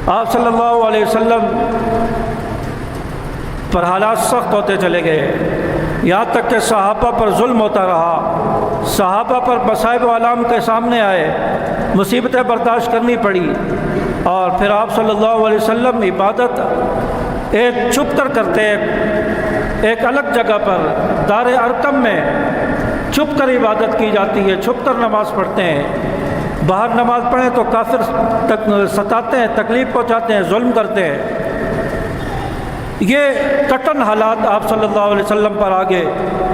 آپ صلی اللہ علیہ وسلم پر حالات سخت ہوتے چلے گئے، یہاں تک کہ صحابہ پر ظلم ہوتا رہا، صحابہ پر مصائب و آلام کے سامنے آئے، مصیبتیں برداشت کرنی پڑی، اور پھر آپ صلی اللہ علیہ وسلم عبادت ایک چھپ کر کرتے، ایک الگ جگہ پر دار ارقم میں چھپ کر عبادت کی جاتی ہے، چھپ کر نماز پڑھتے ہیں۔ باہر نماز پڑھیں تو کافر ستاتے ہیں، تکلیف پہنچاتے ہیں، ظلم کرتے ہیں۔ یہ کٹن حالات آپ صلی اللہ علیہ وسلم پر آگے،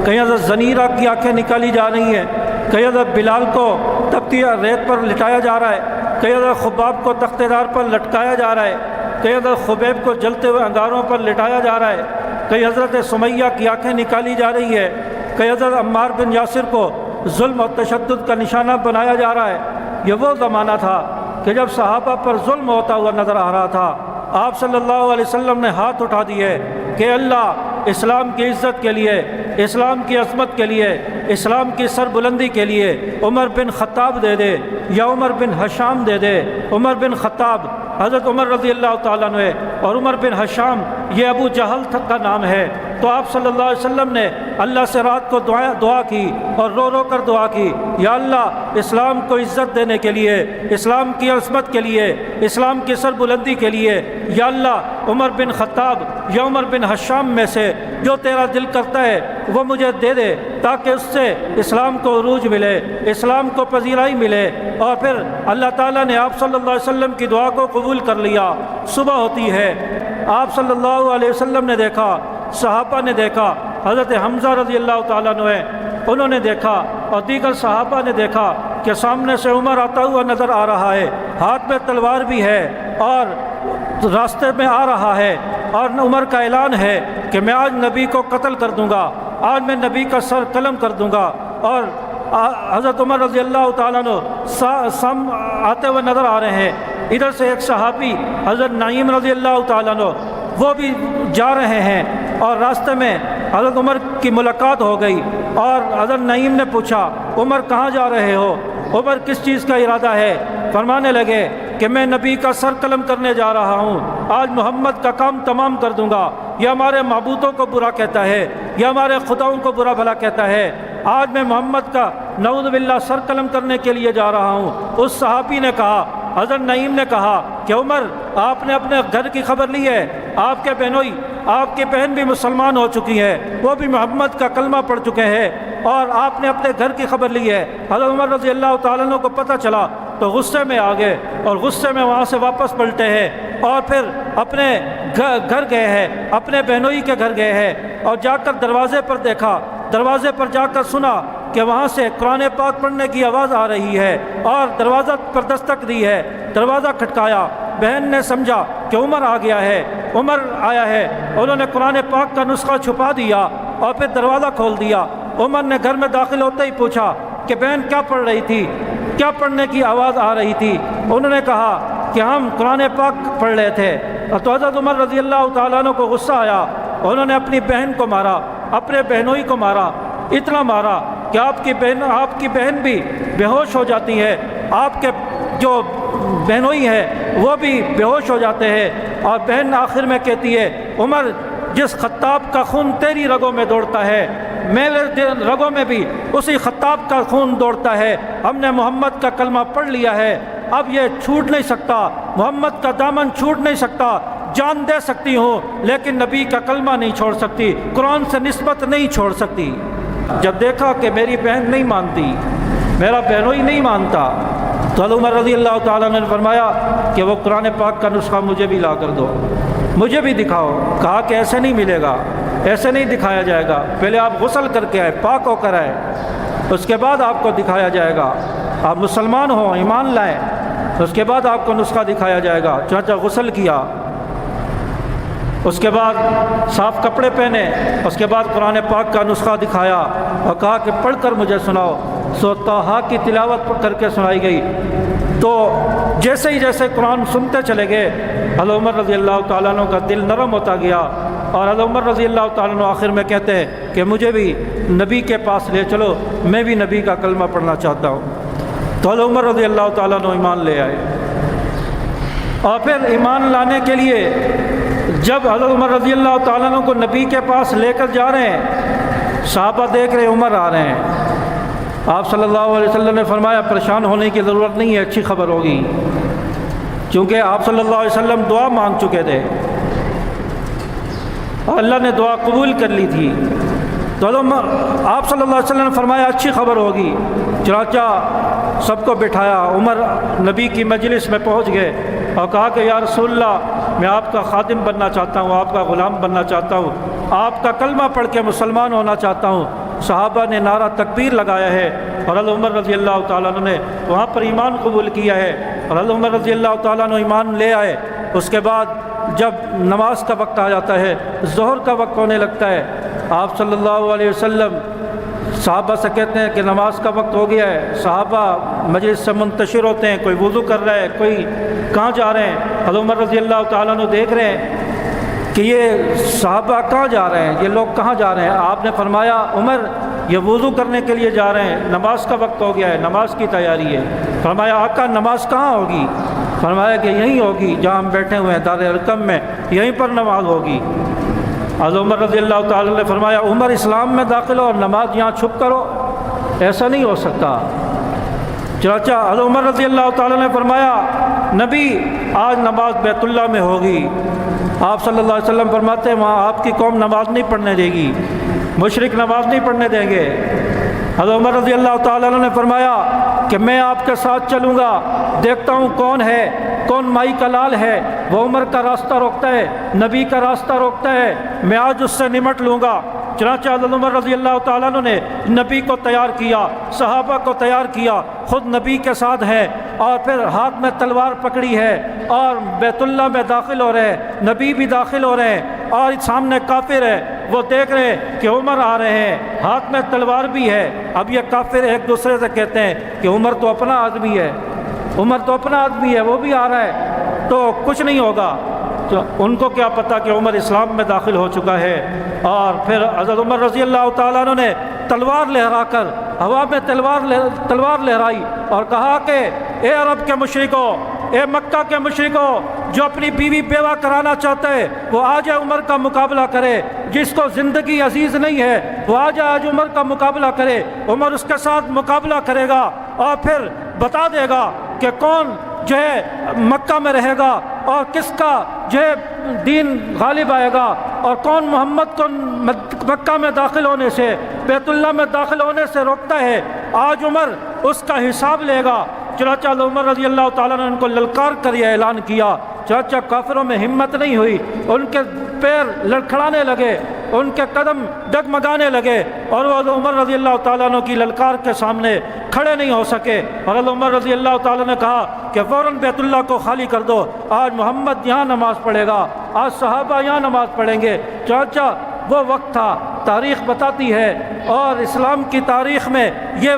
کہیں حضرت زنیرہ کی آنکھیں نکالی جا رہی ہیں، کہیں حضرت بلال کو تپتی ریت پر لٹایا جا رہا ہے، کہیں حضرت خباب کو تخت دار پر لٹکایا جا رہا ہے، کہیں حضرت خبیب کو جلتے ہوئے انگاروں پر لٹایا جا رہا ہے، کہیں حضرت سمیہ کی آنکھیں نکالی جا رہی ہے، کہیں حضرت عمار بن یاسر کو ظلم اور تشدد کا نشانہ بنایا جا رہا ہے۔ یہ وہ زمانہ تھا کہ جب صحابہ پر ظلم ہوتا ہوا نظر آ رہا تھا، آپ صلی اللہ علیہ وسلم نے ہاتھ اٹھا دیے کہ اللہ اسلام کی عزت کے لیے، اسلام کی عظمت کے لیے، اسلام کی سربلندی کے لیے عمر بن خطاب دے دے یا عمر بن حشام دے دے۔ عمر بن خطاب حضرت عمر رضی اللہ تعالیٰ عنہ، اور عمر بن حشام یہ ابو جہل کا نام ہے۔ تو آپ صلی اللہ علیہ وسلم نے اللہ سے رات کو دعا کی اور رو رو کر دعا کی، یا اللہ اسلام کو عزت دینے کے لیے، اسلام کی عظمت کے لیے، اسلام کی سربلندی کے لیے، یا اللہ عمر بن خطاب یا عمر بن حشام میں سے جو تیرا دل کرتا ہے وہ مجھے دے دے، تاکہ اس سے اسلام کو عروج ملے، اسلام کو پذیرائی ملے۔ اور پھر اللہ تعالیٰ نے آپ صلی اللہ علیہ وسلم کی دعا کو قبول کر لیا۔ صبح ہوتی ہے، آپ صلی اللہ علیہ وسلم نے دیکھا، صحابہ نے دیکھا، حضرت حمزہ رضی اللہ تعالیٰ عنہ انہوں نے دیکھا، اور دیگر صحابہ نے دیکھا کہ سامنے سے عمر آتا ہوا نظر آ رہا ہے، ہاتھ میں تلوار بھی ہے اور راستے میں آ رہا ہے، اور عمر کا اعلان ہے کہ میں آج نبی کو قتل کر دوں گا، آج میں نبی کا سر قلم کر دوں گا۔ اور حضرت عمر رضی اللہ تعالیٰ عنہ آتے ہوئے نظر آ رہے ہیں۔ ادھر سے ایک صحابی حضرت نعیم رضی اللہ تعالیٰ عنہ وہ بھی جا رہے ہیں، اور راستے میں حضرت عمر کی ملاقات ہو گئی، اور حضرت نعیم نے پوچھا عمر کہاں جا رہے ہو، عمر کس چیز کا ارادہ ہے؟ فرمانے لگے کہ میں نبی کا سر قلم کرنے جا رہا ہوں، آج محمد کا کام تمام کر دوں گا۔ یہ ہمارے معبودوں کو برا کہتا ہے، یہ ہمارے خداؤں کو برا بھلا کہتا ہے، آج میں محمد کا نعوذ باللہ سر قلم کرنے کے لیے جا رہا ہوں۔ اس صحابی نے کہا، حضرت نعیم نے کہا کہ عمر آپ نے اپنے گھر کی خبر لی ہے، آپ کے بہنوئی، آپ کی بہن بھی مسلمان ہو چکی ہے، وہ بھی محمد کا کلمہ پڑھ چکے ہیں، اور آپ نے اپنے گھر کی خبر لی ہے۔ حضرت عمر رضی اللہ تعالیٰ عنہ کو پتہ چلا تو غصے میں آ گئے، اور غصے میں وہاں سے واپس پلٹے ہیں، اور پھر اپنے گھر گئے ہیں، اپنے بہنوئی کے گھر گئے ہیں، اور جا کر دروازے پر دیکھا، دروازے پر جا کر سنا کہ وہاں سے قرآن پاک پڑھنے کی آواز آ رہی ہے، اور دروازہ پر دستک دی ہے، دروازہ کھٹکایا، بہن نے سمجھا کہ عمر آ گیا ہے، عمر آیا ہے، انہوں نے قرآن پاک کا نسخہ چھپا دیا اور پھر دروازہ کھول دیا۔ عمر نے گھر میں داخل ہوتے ہی پوچھا کہ بہن کیا پڑھ رہی تھی، کیا پڑھنے کی آواز آ رہی تھی؟ انہوں نے کہا کہ ہم قرآن پاک پڑھ رہے تھے۔ تو حضرت عمر رضی اللہ تعالیٰ عنہ کو غصہ آیا، انہوں نے اپنی بہن کو مارا، اپنے بہنوئی کو مارا، اتنا مارا کہ آپ کی بہن بھی بے ہوش ہو جاتی ہے، آپ کے جو بہنوئی ہے وہ بھی بے ہوش ہو جاتے ہیں، اور بہن آخر میں کہتی ہے عمر جس خطاب کا خون تیری رگوں میں دوڑتا ہے میرے رگوں میں بھی اسی خطاب کا خون دوڑتا ہے، ہم نے محمد کا کلمہ پڑھ لیا ہے، اب یہ چھوٹ نہیں سکتا، محمد کا دامن چھوٹ نہیں سکتا، جان دے سکتی ہوں لیکن نبی کا کلمہ نہیں چھوڑ سکتی، قرآن سے نسبت نہیں چھوڑ سکتی۔ جب دیکھا کہ میری بہن نہیں مانتی، میرا بہنوئی نہیں مانتا، تو حضرت عمر رضی اللہ تعالیٰ نے فرمایا کہ وہ قرآن پاک کا نسخہ مجھے بھی لا کر دو، مجھے بھی دکھاؤ۔ کہا کہ ایسے نہیں ملے گا، ایسے نہیں دکھایا جائے گا، پہلے آپ غسل کر کے آئے، پاک ہو کر آئے، اس کے بعد آپ کو دکھایا جائے گا، آپ مسلمان ہوں، ایمان لائیں، اس کے بعد آپ کو نسخہ دکھایا جائے گا۔ چنانچہ غسل کیا، اس کے بعد صاف کپڑے پہنے، اس کے بعد قرآن پاک کا نسخہ دکھایا اور کہا کہ پڑھ کر مجھے سناؤ۔ سو طٰہٰ کی تلاوت کر کے سنائی گئی، تو جیسے ہی قرآن سنتے چلے گئے حضرت عمر رضی اللہ تعالیٰ عنہ کا دل نرم ہوتا گیا، اور حضرت عمر رضی اللہ تعالیٰ عنہ آخر میں کہتے ہیں کہ مجھے بھی نبی کے پاس لے چلو، میں بھی نبی کا کلمہ پڑھنا چاہتا ہوں۔ تو حضرت عمر رضی اللہ تعالیٰ عنہ ایمان لے آئے۔ اور پھر ایمان لانے کے لیے جب حضرت عمر رضی اللہ تعالیٰ عنہ کو نبی کے پاس لے کر جا رہے ہیں، صحابہ دیکھ رہے عمر آ رہے ہیں، آپ صلی اللہ علیہ وسلم نے فرمایا پریشان ہونے کی ضرورت نہیں ہے، اچھی خبر ہوگی، چونکہ آپ صلی اللہ علیہ وسلم دعا مانگ چکے تھے اور اللہ نے دعا قبول کر لی تھی، تو آپ صلی اللہ علیہ وسلم نے فرمایا اچھی خبر ہوگی۔ چنانچہ سب کو بٹھایا، عمر نبی کی مجلس میں پہنچ گئے اور کہا کہ یا رسول اللہ، میں آپ کا خادم بننا چاہتا ہوں، آپ کا غلام بننا چاہتا ہوں، آپ کا کلمہ پڑھ کے مسلمان ہونا چاہتا ہوں۔ صحابہ نے نعرہ تکبیر لگایا ہے اور حضرت عمر رضی اللہ تعالیٰ عنہ نے وہاں پر ایمان قبول کیا ہے اور حضرت عمر رضی اللہ تعالیٰ عنہ ایمان لے آئے۔ اس کے بعد جب نماز کا وقت آ جاتا ہے، ظہر کا وقت ہونے لگتا ہے، آپ صلی اللہ علیہ وسلم صحابہ سے کہتے ہیں کہ نماز کا وقت ہو گیا ہے۔ صحابہ مجلس سے منتشر ہوتے ہیں، کوئی وضو کر رہا ہے، کوئی کہاں جا رہے ہیں۔ حضرت عمر رضی اللہ تعالیٰ عنہ دیکھ رہے ہیں کہ یہ صحابہ کہاں جا رہے ہیں، یہ لوگ کہاں جا رہے ہیں۔ آپ نے فرمایا عمر یہ وضو کرنے کے لیے جا رہے ہیں، نماز کا وقت ہو گیا ہے، نماز کی تیاری ہے۔ فرمایا آقا نماز کہاں ہوگی؟ فرمایا کہ یہیں ہوگی جہاں ہم بیٹھے ہوئے ہیں، دار ارقم میں، یہیں پر نماز ہوگی۔ حضرت عمر رضی اللہ تعالیٰ نے فرمایا عمر اسلام میں داخل ہو اور نماز یہاں چھپ کرو، ایسا نہیں ہو سکتا۔ چنانچہ حضرت عمر رضی اللہ تعالیٰ نے فرمایا نبی آج نماز بیت اللہ میں ہوگی۔ آپ صلی اللہ علیہ وسلم فرماتے ہیں وہاں آپ کی قوم نماز نہیں پڑھنے دے گی، مشرک نماز نہیں پڑھنے دیں گے۔ حضرت عمر رضی اللہ تعالیٰ نے فرمایا کہ میں آپ کے ساتھ چلوں گا، دیکھتا ہوں کون ہے، کون مائی کا لال ہے، وہ عمر کا راستہ روکتا ہے، نبی کا راستہ روکتا ہے، میں آج اس سے نمٹ لوں گا۔ چنانچہ حضرت عمر رضی اللہ تعالیٰ عنہ نے نبی کو تیار کیا، صحابہ کو تیار کیا، خود نبی کے ساتھ ہے اور پھر ہاتھ میں تلوار پکڑی ہے اور بیت اللہ میں داخل ہو رہے ہیں، نبی بھی داخل ہو رہے ہیں اور سامنے کافر ہے، وہ دیکھ رہے ہیں کہ عمر آ رہے ہیں، ہاتھ میں تلوار بھی ہے۔ اب یہ کافر ایک دوسرے سے کہتے ہیں کہ عمر تو اپنا آدمی ہے، عمر تو اپنا آدمی ہے، وہ بھی آ رہا ہے تو کچھ نہیں ہوگا۔ تو ان کو کیا پتہ کہ عمر اسلام میں داخل ہو چکا ہے۔ اور پھر حضرت عمر رضی اللہ تعالیٰ عنہ نے تلوار لہرا کر ہوا میں تلوار لہرائی اور کہا کہ اے عرب کے مشرکو، اے مکہ کے مشرکو، جو اپنی بیوی بیوہ کرانا چاہتے ہیں وہ آج عمر کا مقابلہ کرے، جس کو زندگی عزیز نہیں ہے وہ آج عمر کا مقابلہ کرے۔ عمر اس کے ساتھ مقابلہ کرے گا اور پھر بتا دے گا کہ کون جو ہے مکہ میں رہے گا اور کس کا جو ہے دین غالب آئے گا اور کون محمد کو مکہ میں داخل ہونے سے، بیت اللہ میں داخل ہونے سے روکتا ہے۔ آج عمر اس کا حساب لے گا۔ چنانچہ عمر رضی اللہ تعالیٰ نے ان کو للکار کر یہ اعلان کیا۔ چنانچہ کافروں میں ہمت نہیں ہوئی، ان کے پیر لڑکھڑانے لگے، ان کے قدم ڈگمگانے لگے اور وہ عمر رضی اللہ تعالیٰ عنہ کی للکار کے سامنے کھڑے نہیں ہو سکے۔ اور عمر رضی اللہ تعالیٰ نے کہا کہ فوراً بیت اللہ کو خالی کر دو، آج محمد یہاں نماز پڑھے گا، آج صحابہ یہاں نماز پڑھیں گے۔ چنانچہ وہ وقت تھا، تاریخ بتاتی ہے اور اسلام کی تاریخ میں یہ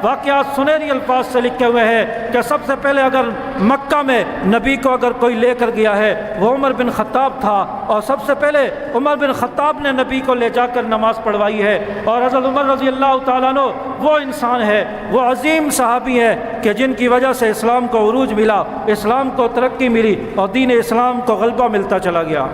واقعات سنہری الفاظ سے لکھے ہوئے ہیں کہ سب سے پہلے اگر مکہ میں نبی کو اگر کوئی لے کر گیا ہے وہ عمر بن خطاب تھا، اور سب سے پہلے عمر بن خطاب نے نبی کو لے جا کر نماز پڑھوائی ہے۔ اور حضرت عمر رضی اللہ تعالیٰ عنہ وہ انسان ہے، وہ عظیم صحابی ہے کہ جن کی وجہ سے اسلام کو عروج ملا، اسلام کو ترقی ملی اور دین اسلام کو غلبہ ملتا چلا گیا۔